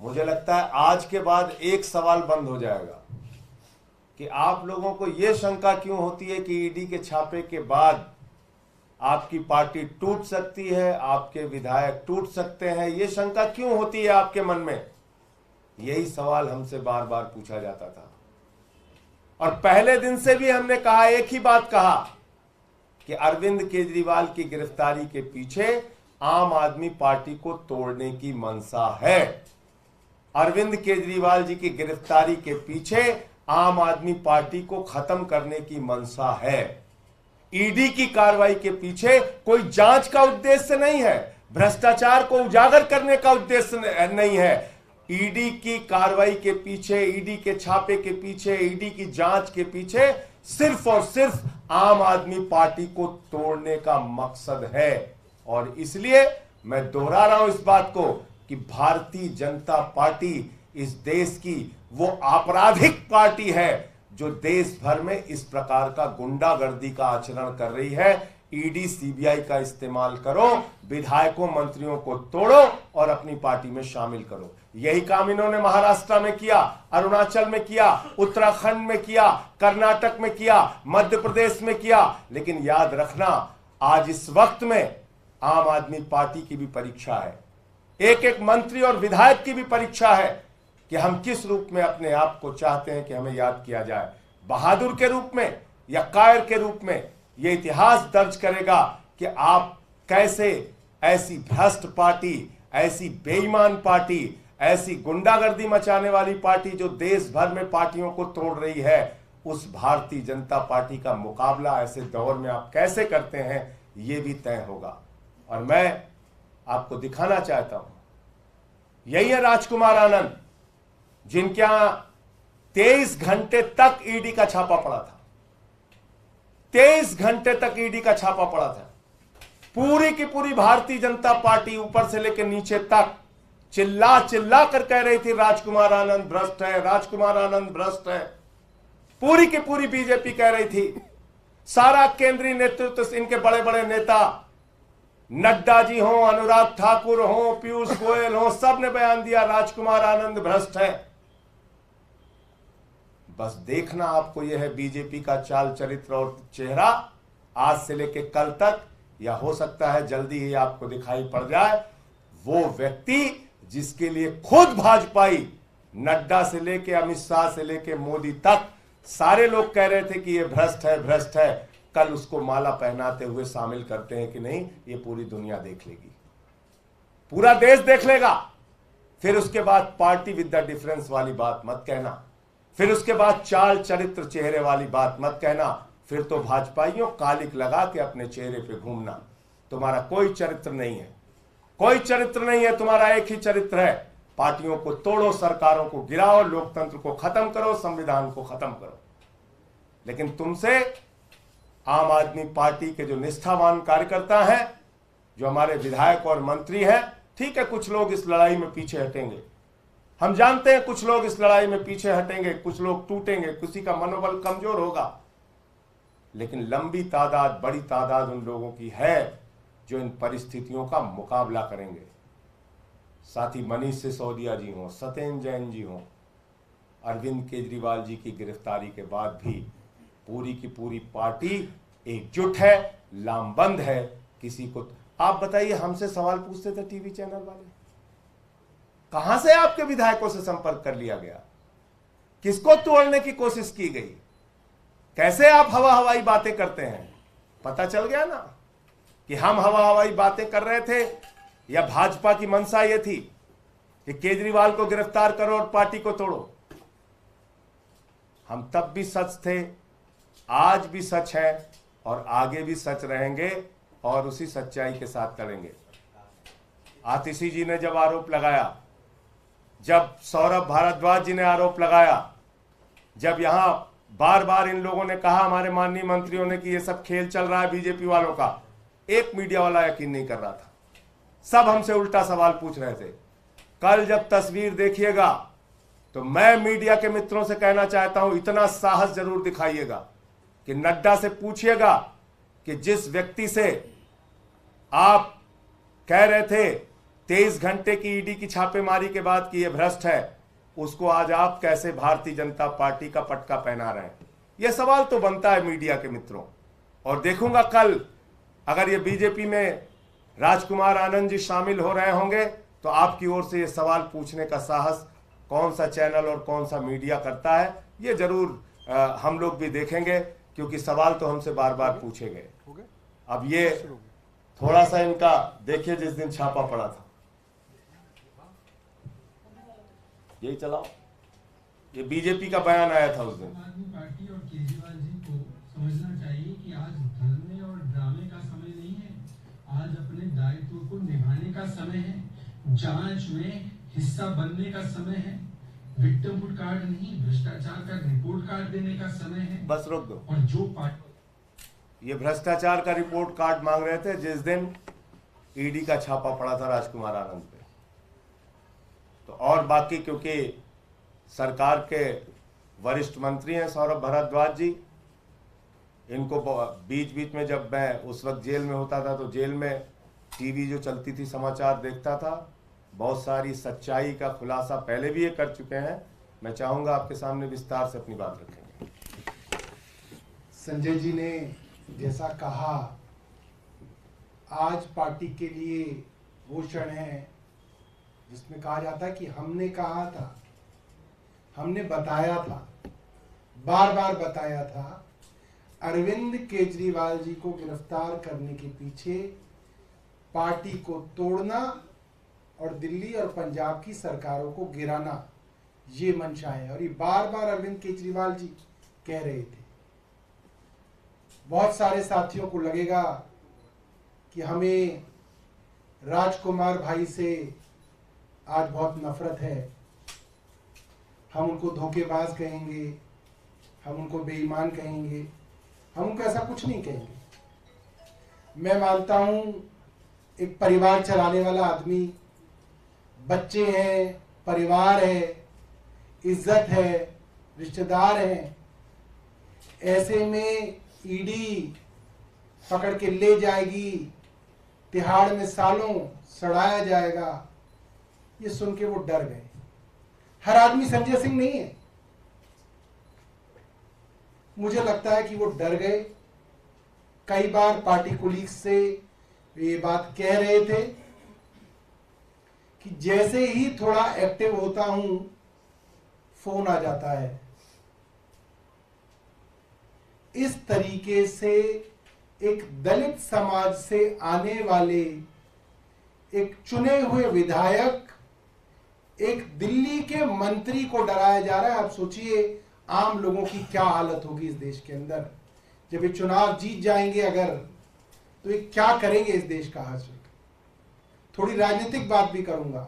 मुझे लगता है आज के बाद एक सवाल बंद हो जाएगा कि आप लोगों को यह शंका क्यों होती है कि ईडी के छापे के बाद आपकी पार्टी टूट सकती है, आपके विधायक टूट सकते हैं। यह शंका क्यों होती है आपके मन में? यही सवाल हमसे बार बार पूछा जाता था और पहले दिन से भी हमने कहा, एक ही बात कहा कि अरविंद केजरीवाल की गिरफ्तारी के पीछे आम आदमी पार्टी को तोड़ने की मंशा है। अरविंद केजरीवाल जी की गिरफ्तारी के पीछे आम आदमी पार्टी को खत्म करने की मंशा है। ईडी की कार्रवाई के पीछे कोई जांच का उद्देश्य नहीं है, भ्रष्टाचार को उजागर करने का उद्देश्य नहीं है। ईडी की कार्रवाई के पीछे, ईडी के छापे के पीछे, ईडी की जांच के पीछे सिर्फ और सिर्फ आम आदमी पार्टी को तोड़ने का मकसद है। और इसलिए मैं दोहरा रहा हूं इस बात को कि भारतीय जनता पार्टी इस देश की वो आपराधिक पार्टी है जो देश भर में इस प्रकार का गुंडागर्दी का आचरण कर रही है। ईडी सीबीआई का इस्तेमाल करो, विधायकों मंत्रियों को तोड़ो और अपनी पार्टी में शामिल करो। यही काम इन्होंने महाराष्ट्र में किया, अरुणाचल में किया, उत्तराखंड में किया, कर्नाटक में किया, मध्य प्रदेश में किया। लेकिन याद रखना, आज इस वक्त में आम आदमी पार्टी की भी परीक्षा है, एक एक मंत्री और विधायक की भी परीक्षा है कि हम किस रूप में अपने आप को चाहते हैं कि हमें याद किया जाए, बहादुर के रूप में या कायर के रूप में। यह इतिहास दर्ज करेगा कि आप कैसे ऐसी भ्रष्ट पार्टी, ऐसी बेईमान पार्टी, ऐसी गुंडागर्दी मचाने वाली पार्टी जो देश भर में पार्टियों को तोड़ रही है, उस भारतीय जनता पार्टी का मुकाबला ऐसे दौर में आप कैसे करते हैं, यह भी तय होगा। और मैं आपको दिखाना चाहता हूं, यही है राजकुमार आनंद, जिनके यहां 23 घंटे तक ईडी का छापा पड़ा था। 23 घंटे तक ईडी का छापा पड़ा था। पूरी की पूरी भारतीय जनता पार्टी ऊपर से लेकर नीचे तक चिल्ला चिल्ला कर कह रही थी राजकुमार आनंद भ्रष्ट है, राजकुमार आनंद भ्रष्ट है। पूरी की पूरी बीजेपी कह रही थी, सारा केंद्रीय नेतृत्व, इनके बड़े बड़े नेता, नड्डा जी हो, अनुराग ठाकुर हो, पीयूष गोयल हो, सब ने बयान दिया राजकुमार आनंद भ्रष्ट है। बस देखना आपको यह है बीजेपी का चाल चरित्र और चेहरा आज से लेकर कल तक, या हो सकता है जल्दी ही आपको दिखाई पड़ जाए वो व्यक्ति जिसके लिए खुद भाजपाई, नड्डा से लेकर अमित शाह से लेकर मोदी तक सारे लोग कह रहे थे कि यह भ्रष्ट है, भ्रष्ट है, कल उसको माला पहनाते हुए शामिल करते हैं कि नहीं, ये पूरी दुनिया देख लेगी, पूरा देश देख लेगा। फिर उसके बाद पार्टी विद द डिफरेंस वाली बात मत कहना, फिर उसके बाद चाल चरित्र चेहरे वाली बात मत कहना। फिर तो भाजपाइयों कालिक लगा के अपने चेहरे पे घूमना। तुम्हारा कोई चरित्र नहीं है, कोई चरित्र नहीं है, तुम्हारा एक ही चरित्र है, पार्टियों को तोड़ो, सरकारों को गिराओ, लोकतंत्र को खत्म करो, संविधान को खत्म करो। लेकिन तुमसे आम आदमी पार्टी के जो निष्ठावान कार्यकर्ता हैं, जो हमारे विधायक और मंत्री हैं, ठीक है कुछ लोग इस लड़ाई में पीछे हटेंगे, हम जानते हैं कुछ लोग इस लड़ाई में पीछे हटेंगे, कुछ लोग टूटेंगे, किसी का मनोबल कमजोर होगा, लेकिन लंबी तादाद, बड़ी तादाद उन लोगों की है जो इन परिस्थितियों का मुकाबला करेंगे। साथ ही मनीष सिसोदिया जी हों, सत्येंद्र जैन जी हों, अरविंद केजरीवाल जी की गिरफ्तारी के बाद भी पूरी की पूरी पार्टी एकजुट है, लामबंद है। किसी को आप बताइए, हमसे सवाल पूछते थे टीवी चैनल वाले, कहां से आपके विधायकों से संपर्क कर लिया गया, किसको तोड़ने की कोशिश की गई, कैसे आप हवा हवाई बातें करते हैं। पता चल गया ना कि हम हवा हवाई बातें कर रहे थे, या भाजपा की मंशा यह थी कि केजरीवाल को गिरफ्तार करो और पार्टी को तोड़ो। हम तब भी सच थे, आज भी सच है और आगे भी सच रहेंगे और उसी सच्चाई के साथ करेंगे। आतिशी जी ने जब आरोप लगाया, जब सौरभ भारद्वाज जी ने आरोप लगाया, जब यहां बार बार इन लोगों ने कहा, हमारे माननीय मंत्रियों ने, कि ये सब खेल चल रहा है बीजेपी वालों का, एक मीडिया वाला यकीन नहीं कर रहा था, सब हमसे उल्टा सवाल पूछ रहे थे। कल जब तस्वीर देखिएगा तो मैं मीडिया के मित्रों से कहना चाहता हूं, इतना साहस जरूर दिखाइएगा कि नड्डा से पूछिएगा कि जिस व्यक्ति से आप कह रहे थे 23 घंटे की ईडी की छापेमारी के बाद कि ये भ्रष्ट है, उसको आज आप कैसे भारतीय जनता पार्टी का पटका पहना रहे हैं? यह सवाल तो बनता है मीडिया के मित्रों। और देखूंगा कल अगर ये बीजेपी में राजकुमार आनंद जी शामिल हो रहे होंगे तो आपकी ओर से ये सवाल पूछने का साहस कौन सा चैनल और कौन सा मीडिया करता है, ये जरूर हम लोग भी देखेंगे, क्योंकि सवाल तो हमसे बार बार पूछे गए। अब ये थोड़ा सा इनका देखिए, जिस दिन छापा पड़ा था, यही चलाओ, ये बीजेपी का बयान आया था उस दिन। आदमी पार्टी और केजरीवाल जी को समझना चाहिए कि आज धरने और ड्रामे का समय नहीं है, आज अपने दायित्व को निभाने का समय है, जांच में हिस्सा बनने का समय है, विक्टिमहुड कार्ड नहीं, भ्रष्टाचार का रिपोर्ट कार्ड देने का समय है। बस रोक दो। और जो पार्टी ये भ्रष्टाचार का रिपोर्ट कार्ड मांग रहे थे जिस दिन ईडी का छापा पड़ा था राजकुमार आनंद पे। तो और बाकी, क्योंकि सरकार के वरिष्ठ मंत्री हैं सौरभ भारद्वाज जी, इनको बीच बीच में जब मैं उस वक्त जेल में होता था तो जेल में टीवी जो चलती थी समाचार देखता था, बहुत सारी सच्चाई का खुलासा पहले भी ये कर चुके हैं। मैं चाहूंगा आपके सामने विस्तार से अपनी बात रखेंगे। संजय जी ने जैसा कहा, आज पार्टी के लिए वो क्षण है जिसमें कहा जाता है कि हमने कहा था, हमने बताया था, बार बार बताया था, अरविंद केजरीवाल जी को गिरफ्तार करने के पीछे पार्टी को तोड़ना और दिल्ली और पंजाब की सरकारों को गिराना ये मंशा है। और ये बार बार अरविंद केजरीवाल जी कह रहे थे। बहुत सारे साथियों को लगेगा कि हमें राजकुमार भाई से आज बहुत नफरत है, हम उनको धोखेबाज कहेंगे, हम उनको बेईमान कहेंगे, हम उनको ऐसा कुछ नहीं कहेंगे। मैं मानता हूं एक परिवार चलाने वाला आदमी, बच्चे हैं, परिवार है, इज्जत है, रिश्तेदार हैं, ऐसे में ईडी पकड़ के ले जाएगी, तिहाड़ में सालों सड़ाया जाएगा, ये सुन के वो डर गए। हर आदमी संजय सिंह नहीं है, मुझे लगता है कि वो डर गए। कई बार पार्टी कुलीग से ये बात कह रहे थे कि जैसे ही थोड़ा एक्टिव होता हूं फोन आ जाता है। इस तरीके से एक दलित समाज से आने वाले एक चुने हुए विधायक, एक दिल्ली के मंत्री को डराया जा रहा है। आप सोचिए आम लोगों की क्या हालत होगी इस देश के अंदर जब ये चुनाव जीत जाएंगे अगर, तो ये क्या करेंगे इस देश का हाल। थोड़ी राजनीतिक बात भी करूंगा।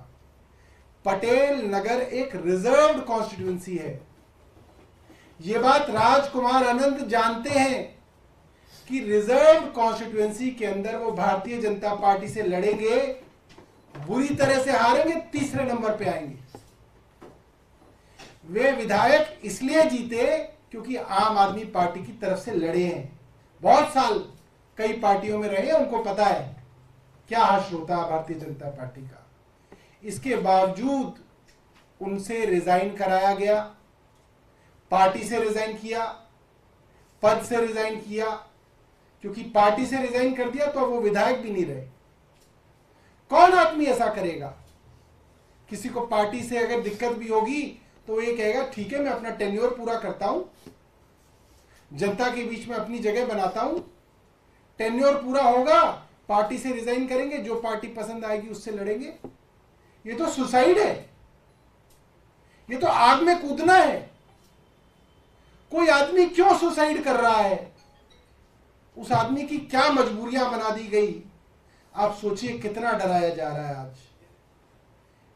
पटेल नगर एक रिजर्व्ड कॉन्स्टिट्यूएंसी है। ये बात राजकुमार आनंद जानते हैं कि रिजर्व्ड कॉन्स्टिट्यूएंसी के अंदर वो भारतीय जनता पार्टी से लड़ेंगे, बुरी तरह से हारेंगे, तीसरे नंबर पे आएंगे। वे विधायक इसलिए जीते क्योंकि आम आदमी पार्टी की तरफ से लड़े हैं, बहुत साल कई पार्टियों में रहे हैं, उनको पता है क्या हाशिया होता है भारतीय जनता पार्टी का। इसके बावजूद उनसे रिजाइन कराया गया, पार्टी से रिजाइन किया, पद से रिजाइन किया, क्योंकि पार्टी से रिजाइन कर दिया तो वो विधायक भी नहीं रहे। कौन आदमी ऐसा करेगा? किसी को पार्टी से अगर दिक्कत भी होगी तो ये कहेगा ठीक है मैं अपना टेन्योर पूरा करता हूं, जनता के बीच में अपनी जगह बनाता हूं, टेन्योर पूरा होगा, पार्टी से रिजाइन करेंगे, जो पार्टी पसंद आएगी उससे लड़ेंगे। ये तो सुसाइड है, ये तो आग में कूदना है। कोई आदमी क्यों सुसाइड कर रहा है? उस आदमी की क्या मजबूरियां बना दी गई? आप सोचिए कितना डराया जा रहा है। आज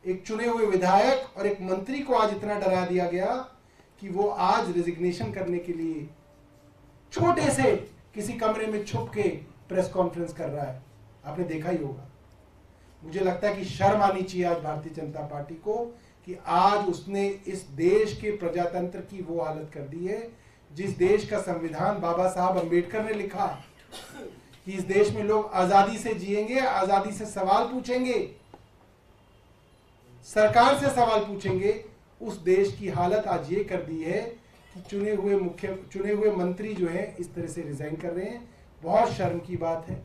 एक चुने हुए विधायक और एक मंत्री को आज इतना डरा दिया गया कि वो आज रेजिग्नेशन करने के लिए छोटे से किसी कमरे में छुप के प्रेस कॉन्फ्रेंस कर रहा है। आपने देखा ही होगा। मुझे लगता है कि शर्म आनी चाहिए आज भारतीय जनता पार्टी को कि आज उसने इस देश के प्रजातंत्र की वो हालत कर दी है जिस देश का संविधान बाबा साहब अंबेडकर ने लिखा कि इस देश में लोग आजादी से जिएंगे, आजादी से सवाल पूछेंगे, सरकार से सवाल पूछेंगे। उस देश की हालत आज ये कर दी है कि चुने हुए मंत्री जो हैं इस तरह से रिजाइन कर रहे हैं। बहुत शर्म की बात है।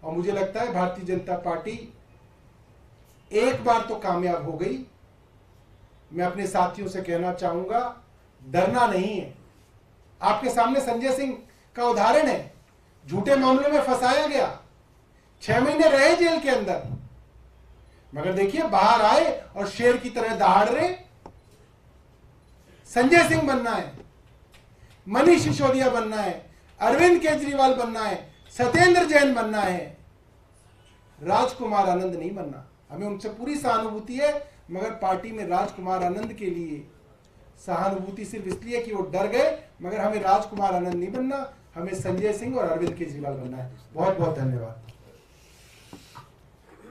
और मुझे लगता है भारतीय जनता पार्टी एक बार तो कामयाब हो गई। मैं अपने साथियों से कहना चाहूंगा, डरना नहीं है। आपके सामने संजय सिंह का उदाहरण है, झूठे मामलों में फंसाया गया, 6 महीने रहे जेल के अंदर, मगर देखिए बाहर आए और शेर की तरह दहाड़ रहे। संजय सिंह बनना है, मनीष सिसोदिया बनना है, अरविंद केजरीवाल बनना है, सत्येंद्र जैन बनना है, राजकुमार आनंद नहीं बनना। हमें उनसे पूरी सहानुभूति है, मगर पार्टी में राजकुमार आनंद के लिए सहानुभूति सिर्फ इसलिए कि वो डर गए, मगर हमें राजकुमार आनंद नहीं बनना, हमें संजय सिंह और अरविंद केजरीवाल बनना है। बहुत बहुत धन्यवाद।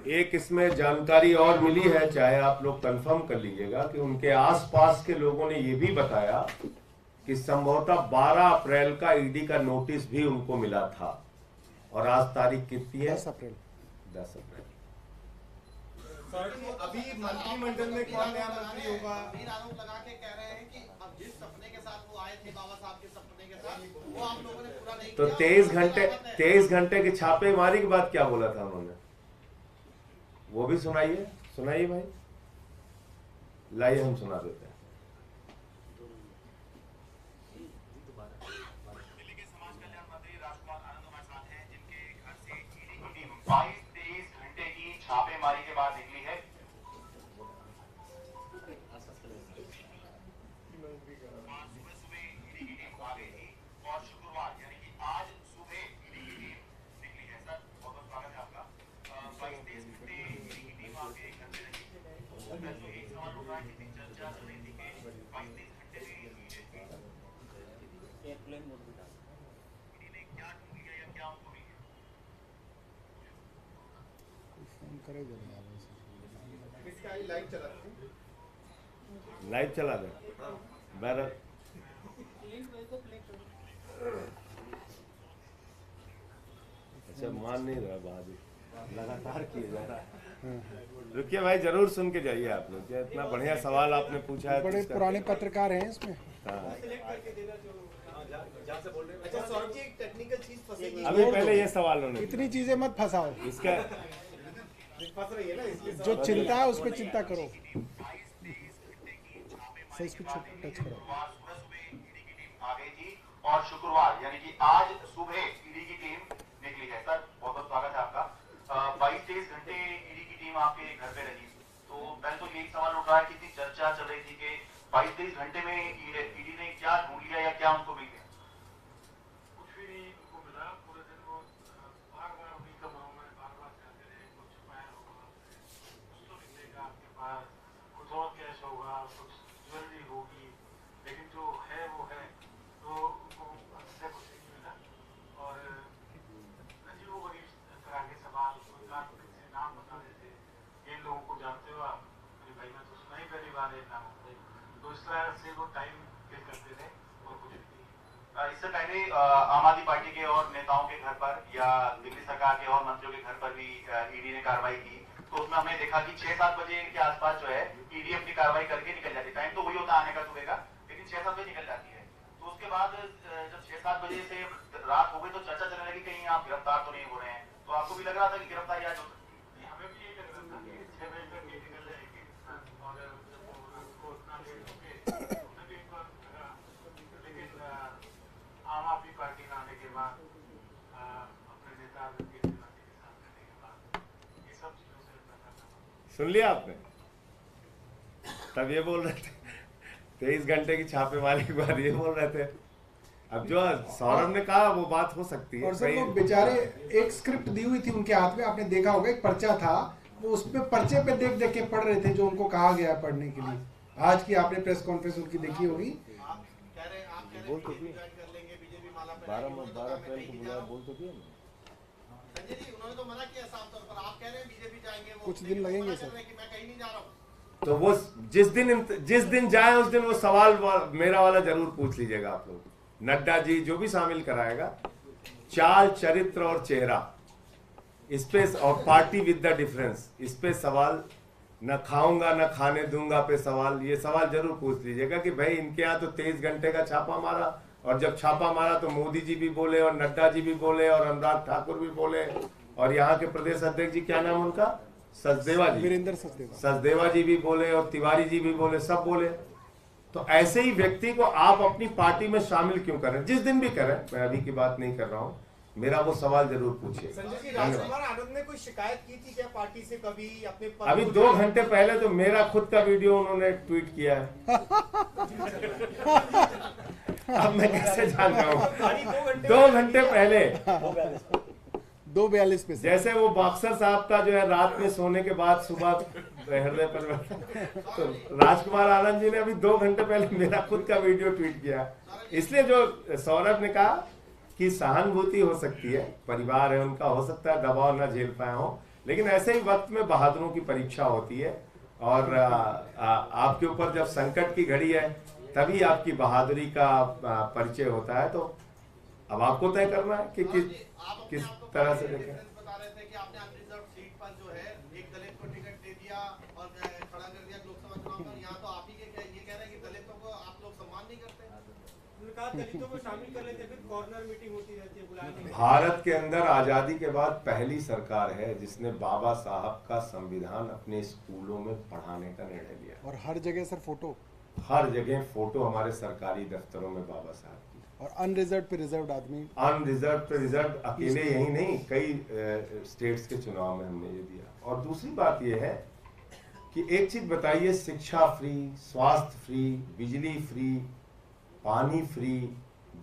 एक इसमें जानकारी और मिली है, चाहे आप लोग कंफर्म कर लीजिएगा, कि उनके आसपास के लोगों ने ये भी बताया कि संभवतः 12 अप्रैल का ईडी का नोटिस भी उनको मिला था। और आज तारीख कितनी है? 10 अप्रैल। 10 अप्रैल। अभी मंत्रिमंडल में कौन नया मंत्री होगा? आरोप लगा के कह रहे हैं कि अब जिस सपने के साथ वो आए थे बाबा साहब के सपने के साथ, वो आप लोगों ने पूरा नहीं तो किया। 23 घंटे की छापेमारी के बाद क्या बोला था उन्होंने, वो भी सुनाइए भाई, लाइए हम सुना देते हैं। दिल्ली के समाज कल्याण मंत्री राजकुमार आनंद हमारे साथ हैं, जिनके घर से ईडी की टीम 22-23 घंटे की छापेमारी के बाद निकली है। सुबह ईडी की टीम आ गई थी और शुक्रवार यानी कि आज सुबह ईडी की टीम निकली है। सर बहुत बहुत स्वागत है आपका। 22-23 घंटे ईडी की टीम आपके घर पे रही। तो एक सवाल उठ रहा है, कितनी चर्चा चल रही थी कि 22-23 घंटे में ईडी ने क्या ढूंढ लिया या क्या उनको मिल गया? इसका लाइव चला था। लाइव चला दे बैरल। अच्छा, मान नहीं रहा, बहादुर लगातार किए जा रहा है। रुकिए भाई, जरूर सुन के जाइए आप लोग। इतना बढ़िया सवाल आपने पूछा है। बड़े पुराने पत्रकार हैं इसमें। हाँ। अच्छा सौरभ जी, एक टेक्निकल चीज फंसेगी। अभी पहले ये सवाल होने इतनी चीजें मत फंसाओ। इसका फंस रही है ना, इसलिए जो चिंता है उस पर चिंता करो। सही, इसको टच करो। सुबह ईडी की टीम आ गई थी और शुक्रवार यानी कि आज सुबह ईडी की टीम निकली है। सर बहुत बहुत स्वागत है आपका। 22-23 घंटे ईडी की टीम आपके घर पे रही। तो पहले तो यही सवाल उठ रहा है, कितनी चर्चा चल रही थी कि 22-23 घंटे में ईडी ने क्या ढूंढ लिया या क्या उनको मिल गया? कुछ भी नहीं उनको मिला। पूरे दिन वो बार बार उन्हीं कमरों में बार बार जाते रहे। कुछ छुपाया होगा, कुछ तो निकलेगा आपके पास, कुछ और कैश होगा, कुछ ज्वेलरी होगी, लेकिन जो है वो है। तो उनको अंदर कुछ नहीं मिला। और अजीबोगरीब तरह के सवाल, कार्पोरेट से नाम बता देते, इन लोगों को जानते हो आप? मेरे भाई मैं तो सुना ही पहली बार है नाम। तो इस तरह से वो टाइम किल करते थे और कुछ भी नहीं। इससे पहले आम आदमी पार्टी के और नेताओं के घर पर या दिल्ली सरकार के और मंत्रियों के घर पर भी ईडी ने कार्रवाई की। तो उसमें हमने देखा कि 6-7 बजे के आसपास जो है ईडी अपनी कार्रवाई करके निकल जाती है। टाइम तो वही होता आने का सुबह का, लेकिन 6-7 बजे निकल जाती है। तो उसके बाद जब 6-7 बजे से रात हो गई तो चर्चा चलने लगी कहीं आप गिरफ्तार तो नहीं हो रहे हैं। तो आपको भी लग रहा था कि गिरफ्तारी आज हो सकती है? हमें भी यही लग रहा था कि 6 बजे तक ये निकल जाएगी। और जब उसको उतना लेट हो गए हमें भी एक बार लगा। लेकिन आम आदमी पार्टी में आने के बाद अपने नेता अरविंद केजरीवाल जी के साथ रहने के बाद ये सब चीजों से पता था। सुन लिया आपने? तब ये बोल रहे थे 23 घंटे की छापेमारी के बाद ये बोल रहे थे। अब जो सौरभ ने कहा वो बात हो सकती है। और सर वो बेचारे एक स्क्रिप्ट दी हुई थी उनके हाथ में, आपने देखा होगा, एक पर्चा था, वो उस पे पर्चे पे देख देख के पढ़ रहे थे जो उनको कहा गया पढ़ने के लिए। आज की आपने प्रेस कॉन्फ्रेंस उनकी देखी होगी। आप कह रहे हैं बोल तो बीजेपी ज्वाइन कर लेंगे, बीजेपी माला पे 12 अप्रैल को बुलाया, बोल तो दिया। संजय जी उन्होंने तो मना किया साफ तौर पर। आप कह रहे हैं बीजेपी जाएंगे, वो कुछ दिन लगेंगे सर। कि मैं कहीं नहीं जा रहा हूँ। तो वो जिस दिन जाए उस दिन वो सवाल मेरा वाला जरूर पूछ लीजिएगा आप लोग। नड्डा जी जो भी शामिल कराएगा, चाल, चरित्र और चेहरा, इस पे, और पार्टी विद द डिफरेंस, इस पे सवाल न खाऊंगा न खाने दूंगा पे सवाल, ये सवाल जरूर पूछ लीजिएगा कि भाई इनके यहाँ तो 23 घंटे का छापा मारा, और जब छापा मारा तो मोदी जी भी बोले और नड्डा जी भी बोले और अनुराग ठाकुर भी बोले, और यहाँ के प्रदेश अध्यक्ष जी क्या नाम उनका, सचदेवा जी, वीरेंद्र सचदेवा जी भी बोले और तिवारी जी भी बोले, सब बोले। तो ऐसे ही व्यक्ति को आप अपनी पार्टी में शामिल क्यों करें, जिस दिन भी करें, मैं अभी की बात नहीं कर रहा हूँ, मेरा वो सवाल जरूर पूछिए। संजय जी, राजकुमार आनंद ने कोई शिकायत की थी क्या पार्टी से कभी अपने पद अभी को 2 घंटे पहले तो मेरा खुद का वीडियो उन्होंने ट्वीट किया है। अब मैं कैसे जान रहा हूँ, 2 घंटे पहले 2:42 पे जैसे वो बॉक्सर साहब का जो है रात में सोने के बाद सुबह हृदय परिवर्तन, तो राजकुमार आनंद जी ने अभी 2 घंटे पहले मेरा खुद का वीडियो ट्वीट किया। इसलिए जो सौरभ ने कहा कि सहानुभूति हो सकती है, परिवार है उनका, हो सकता है दबाव न झेल पाए हो, लेकिन ऐसे ही वक्त में बहादुरों की परीक्षा होती है, और आपके ऊपर जब संकट की घड़ी है तभी आपकी बहादुरी का परिचय होता है। तो अब आपको तय करना है कि किस तरह से देखें। बता रहे थे कि आपने अनरिजर्व सीट पर जो है एक दलित को टिकट दे दिया और खड़ा कर दिया लोकसभा चुनाव में, यहाँ तो आप ही ये कह रहे हैं कि दलितों को आप लोग सम्मान नहीं करते। उन्होंने कहा दलितों को शामिल कर लेते, फिर कॉर्नर मीटिंग होती रहती है, बुलाने। भारत के अंदर आजादी के बाद पहली सरकार है जिसने बाबा साहब का संविधान अपने स्कूलों में पढ़ाने का निर्णय लिया, और हर जगह सर फोटो, हर जगह फोटो हमारे सरकारी दफ्तरों में बाबा साहब की, और अनरिजर्व पे रिजर्व आदमी, अनरिजर्व पे रिजर्व, अकेले यही नहीं, कई स्टेट्स के चुनाव में हमने ये दिया। और दूसरी बात ये है कि एक चीज बताइए, शिक्षा फ्री, स्वास्थ्य फ्री, बिजली फ्री, पानी फ्री,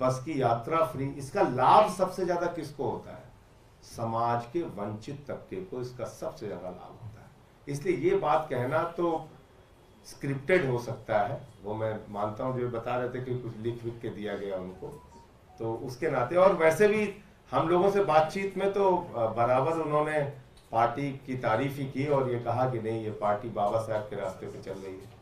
बस की यात्रा फ्री, इसका लाभ सबसे ज्यादा किसको होता है, समाज के वंचित तबके को इसका सबसे ज्यादा लाभ होता है। इसलिए ये बात कहना तो स्क्रिप्टेड हो सकता है, वो मैं मानता हूँ, जो बता रहे थे कि कुछ लिख के दिया गया उनको, तो उसके नाते, और वैसे भी हम लोगों से बातचीत में तो बराबर उन्होंने पार्टी की तारीफ ही की और ये कहा कि नहीं, ये पार्टी बाबा साहब के रास्ते पे चल रही है।